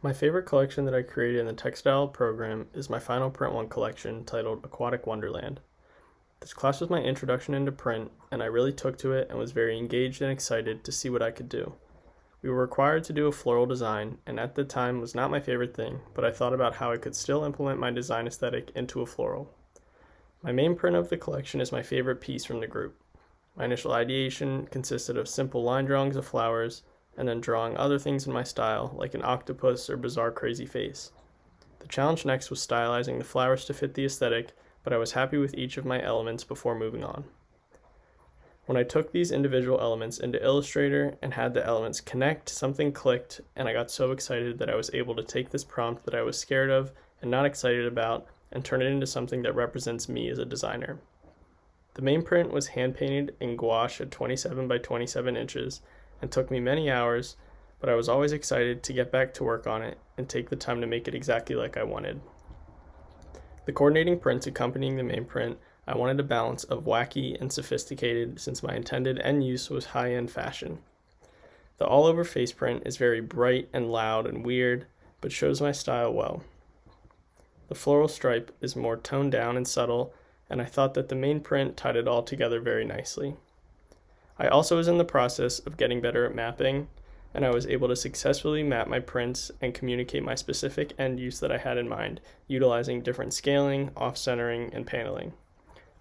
My favorite collection that I created in the textile program is my final print one collection titled Aquatic Wonderland. This class was my introduction into print, and I really took to it and was very engaged and excited to see what I could do. We were required to do a floral design, and at the time was not my favorite thing, but I thought about how I could still implement my design aesthetic into a floral. My main print of the collection is my favorite piece from the group. My initial ideation consisted of simple line drawings of flowers, and then drawing other things in my style, like an octopus or bizarre crazy face. The challenge next was stylizing the flowers to fit the aesthetic, but I was happy with each of my elements before moving on. When I took these individual elements into Illustrator and had the elements connect, something clicked, and I got so excited that I was able to take this prompt that I was scared of and not excited about and turn it into something that represents me as a designer. The main print was hand-painted in gouache at 27 by 27 inches and took me many hours, but I was always excited to get back to work on it and take the time to make it exactly like I wanted. The coordinating prints accompanying the main print, I wanted a balance of wacky and sophisticated since my intended end use was high-end fashion. The all-over face print is very bright and loud and weird, but shows my style well. The floral stripe is more toned down and subtle, and I thought that the main print tied it all together very nicely. I also was in the process of getting better at mapping, and I was able to successfully map my prints and communicate my specific end use that I had in mind, utilizing different scaling, off-centering, and paneling.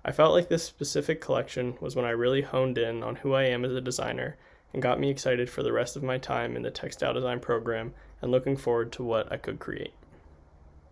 I felt like this specific collection was when I really honed in on who I am as a designer and got me excited for the rest of my time in the Textile Design program and looking forward to what I could create.